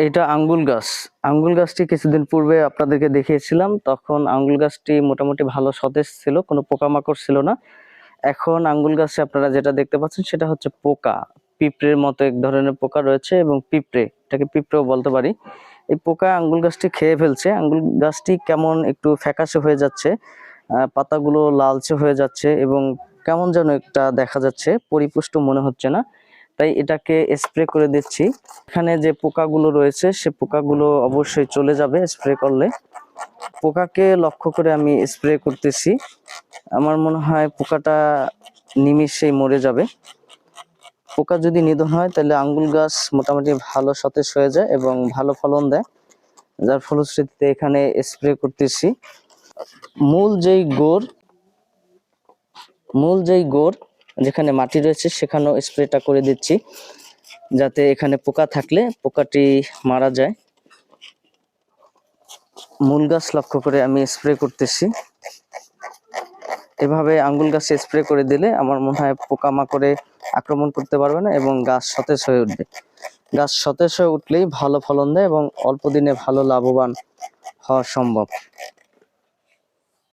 এটা আঙ্গুল গাছ। আঙ্গুল গাছটি কিছুদিন পূর্বে আপনাদেরকে দেখিয়েছিলাম, তখন আঙ্গুল গাছটি মোটামুটি ভালো সতেজ ছিল, কোনো পোকামাকড় ছিল না। এখন আঙ্গুল গাছে আপনারা যেটা দেখতে পাচ্ছেন সেটা হচ্ছে পোকা, পিঁপড়ের মতো এক ধরনের পোকা রয়েছে এবং পিঁপড়ে, এটাকে পিঁপড়েও বলতে পারি। এই পোকা আঙ্গুল গাছটি খেয়ে ফেলছে। আঙ্গুল গাছটি কেমন একটু ফ্যাকাশে হয়ে যাচ্ছে, পাতাগুলো লালচে হয়ে যাচ্ছে এবং কেমন যেন একটা দেখা যাচ্ছে, পরিপুষ্ট মনে হচ্ছে না। তাই এটাকে স্প্রে করে দিচ্ছি। এখানে যে পোকাগুলো রয়েছে সে পোকাগুলো অবশ্যই চলে যাবে স্প্রে করলে। পোকাকে লক্ষ্য করে আমি স্প্রে করতেছি। আমার মনে হয় পোকাটা নিমিষেই মরে যাবে। পোকা যদি নিধন হয় তাহলে আঙ্গুল গাছ মোটামুটি ভালো সতেজ হয়ে যায় এবং ভালো ফলন দেয়, যার ফলশ্রুতিতে এখানে স্প্রে করতেছি। মূল যেই গোড় যেখানে মাটি রয়েছে সেখানেও স্প্রেটা করে দিচ্ছি, যাতে এখানে পোকা থাকলে পোকাটি মারা যায়। মূল গাছ লক্ষ্য করে আমি স্প্রে করতেছি। এভাবে আঙ্গুল গাছে স্প্রে করে দিলে আমার মনে হয় পোকামাকড়ে আক্রমণ করতে পারবে না এবং গাছ সতেজ হয়ে উঠবে। গাছ সতেজ হয়ে উঠলেই ভালো ফলন দেয় এবং অল্প দিনে ভালো লাভবান হওয়া সম্ভব।